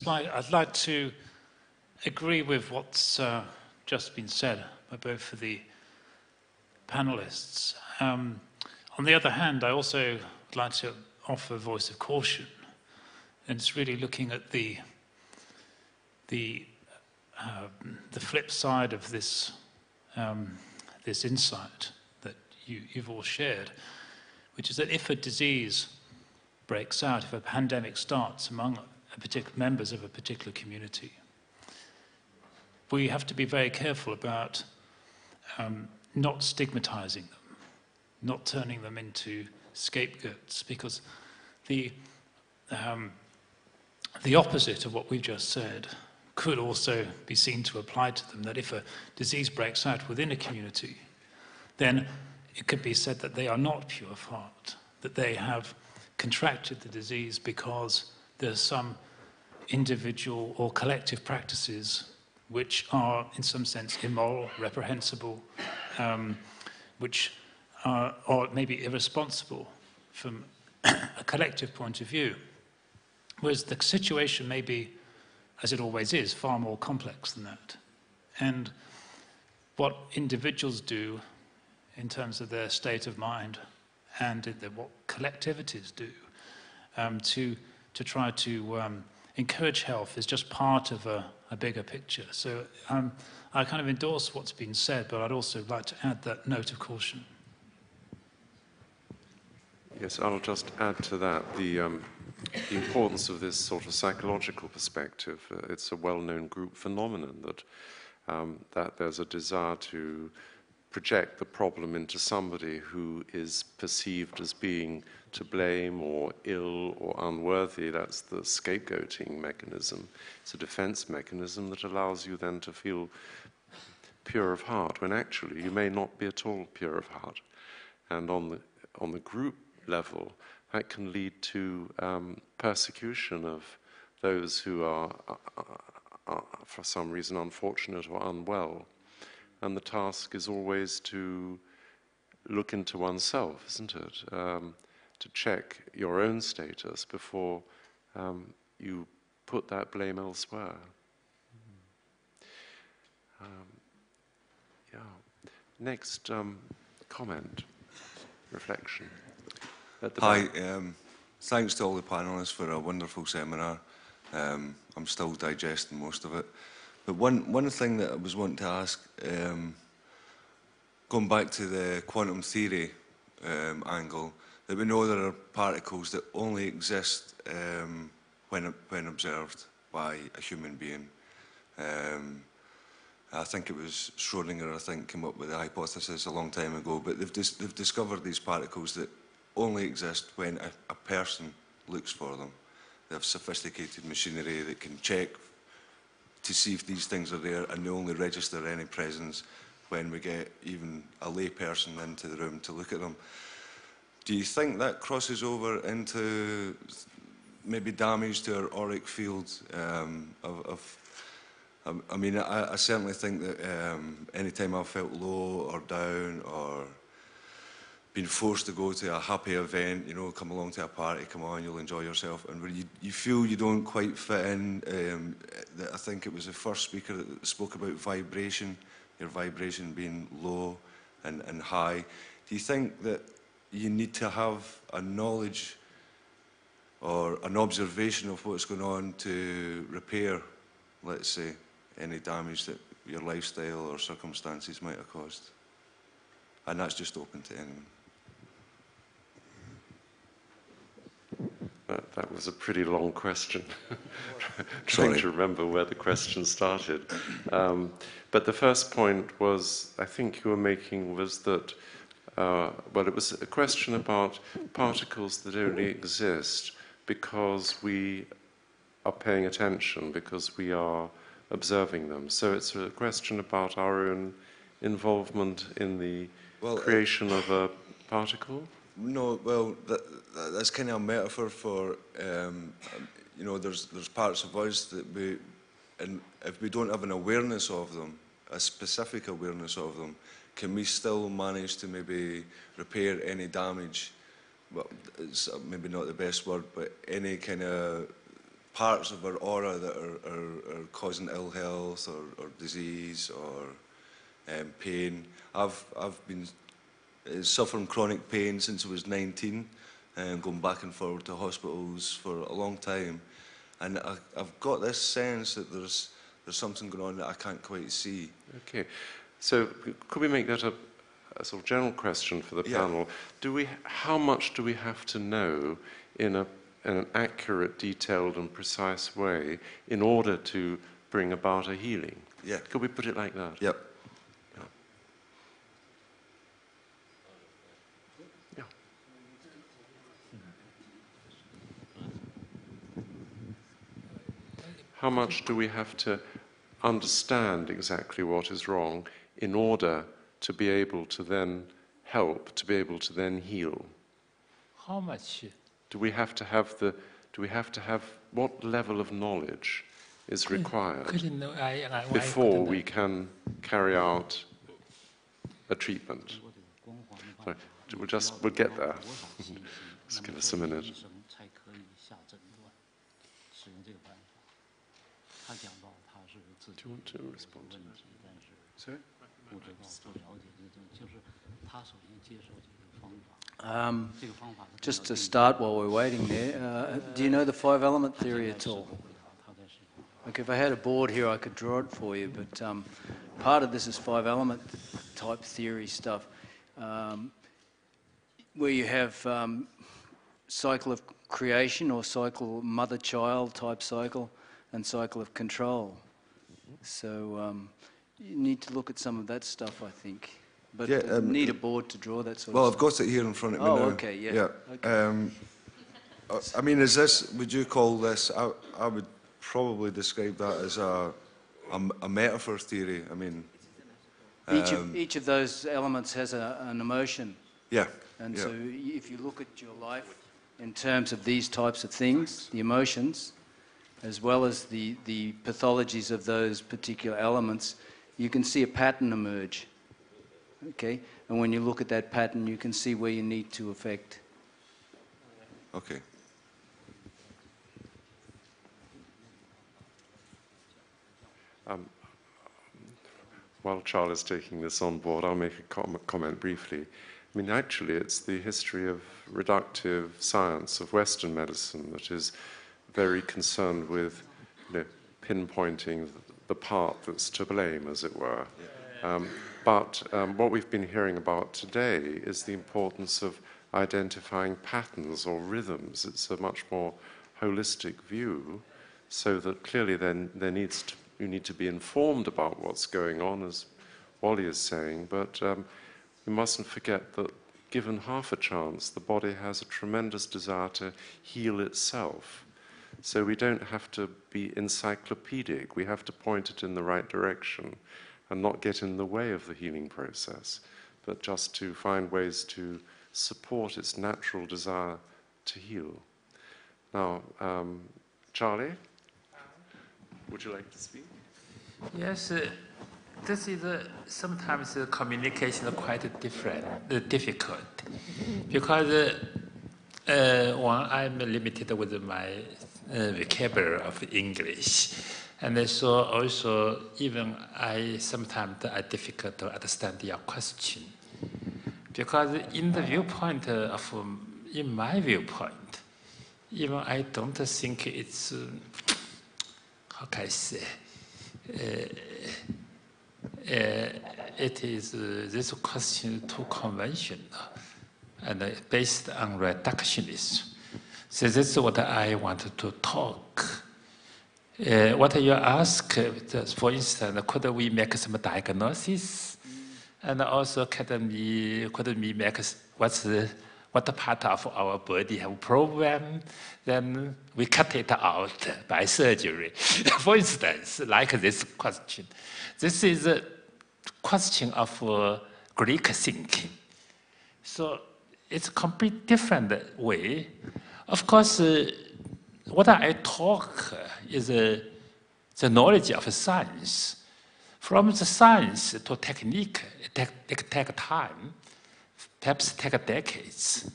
I'd like to agree with what's just been said by both of the panelists. On the other hand, I also would like to offer a voice of caution, and it's really looking at the flip side of this this insight that you've all shared, which is that if a disease breaks out, if a pandemic starts among members of a particular community, we have to be very careful about not stigmatizing them, not turning them into scapegoats, because the opposite of what we've just said could also be seen to apply to them, that if a disease breaks out within a community, then it could be said that they are not pure of heart, that they have contracted the disease because there's some individual or collective practices which are in some sense immoral, reprehensible, which are or maybe irresponsible from a collective point of view. Whereas the situation may be, as it always is, far more complex than that. And what individuals do in terms of their state of mind and what collectivities do to try to encourage health is just part of a bigger picture. So I kind of endorse what's been said, but I'd also like to add that note of caution. Yes, I'll just add to that the importance of this sort of psychological perspective. It's a well-known group phenomenon that there's a desire to project the problem into somebody who is perceived as being to blame or ill or unworthy. That's the scapegoating mechanism. It's a defense mechanism that allows you then to feel pure of heart, when actually you may not be at all pure of heart. And on the group level, that can lead to persecution of those who are for some reason unfortunate or unwell. And the task is always to look into oneself, isn't it? To check your own status before you put that blame elsewhere. Yeah. Next comment, reflection. Hi, thanks to all the panellists for a wonderful seminar. I'm still digesting most of it. But one thing that I was wanting to ask, going back to the quantum theory angle, that we know there are particles that only exist when observed by a human being. I think it was Schrödinger, came up with the hypothesis a long time ago, but they've discovered these particles that only exist when a person looks for them. They have sophisticated machinery that can check to see if these things are there, and they only register any presence when we get even a lay person into the room to look at them. Do you think that crosses over into maybe damage to our auric field? I mean, I certainly think that any time I've felt low or down or been forced to go to a happy event, you know, come along to a party, come on, you'll enjoy yourself, and where you feel you don't quite fit in, I think it was the first speaker that spoke about vibration, your vibration being low and high. Do you think that you need to have a knowledge or an observation of what's going on to repair, let's say, any damage that your lifestyle or circumstances might have caused? And that's just open to anyone. That was a pretty long question. Trying to remember where the question started. But the first point was, I think you were making, was that, well, it was a question about particles that only exist because we are paying attention, because we are observing them. So it's a question about our own involvement in the creation of a particle? No, well, that's kind of a metaphor for, you know, there's parts of us that and if we don't have an awareness of them, a specific awareness of them, can we still manage to maybe repair any damage? Well, it's maybe not the best word, but any kind of parts of our aura that are causing ill health or disease or pain. I've been suffering chronic pain since I was 19, and going back and forward to hospitals for a long time. And I've got this sense that there's something going on that I can't quite see. Okay, so could we make that a sort of general question for the panel? How much do we have to know in an accurate, detailed and precise way in order to bring about a healing? Yeah. Could we put it like that? Yep. Yeah. How much do we have to understand exactly what is wrong in order to be able to then help, to be able to then heal? How much? Do we have to have what level of knowledge is required before we can carry out a treatment? Sorry, we'll get there. Just give us a minute. Do you want to respond to that? Sorry? Just to start while we're waiting there, do you know the five-element theory at all? Okay, if I had a board here, I could draw it for you, but part of this is five-element type theory stuff, where you have cycle of creation or cycle mother-child type cycle and cycle of control. So you need to look at some of that stuff, I think. But you need a board to draw that sort of stuff. Well, I've got it here in front of me now. Oh, okay, yeah. Okay. I mean, would you call this, I would probably describe that as a metaphor theory. I mean... Each of those elements has an emotion. Yeah. And so if you look at your life in terms of these types of things, the emotions, as well as the pathologies of those particular elements, you can see a pattern emerge. Okay? And when you look at that pattern, you can see where you need to affect. Okay. While Charles is taking this on board, I'll make a comment briefly. I mean, actually, it's the history of reductive science, of Western medicine, that is very concerned with pinpointing the part that's to blame, as it were. But what we've been hearing about today is the importance of identifying patterns or rhythms. It's a much more holistic view, so that clearly then you need to be informed about what's going on, as Wally is saying, but we mustn't forget that given half a chance, the body has a tremendous desire to heal itself. So we don't have to be encyclopedic. We have to point it in the right direction and not get in the way of the healing process, but just to find ways to support its natural desire to heal. Now, Charlie, would you like to speak? Yes, this is sometimes the communication is quite difficult, because I'm limited with my vocabulary of English, and so also even sometimes I difficult to understand your question, because in my viewpoint, even I don't think it's how can I say. It is this question too conventional and based on reductionism. So this is what I wanted to talk. What you ask, for instance, could we make some diagnosis? And also could we make what part of our body have problem? Then we cut it out by surgery. For instance, like this question. This is a question of Greek thinking. So it's a complete different way. Of course, what I talk is the knowledge of science. From the science to technique, it takes time, perhaps take decades.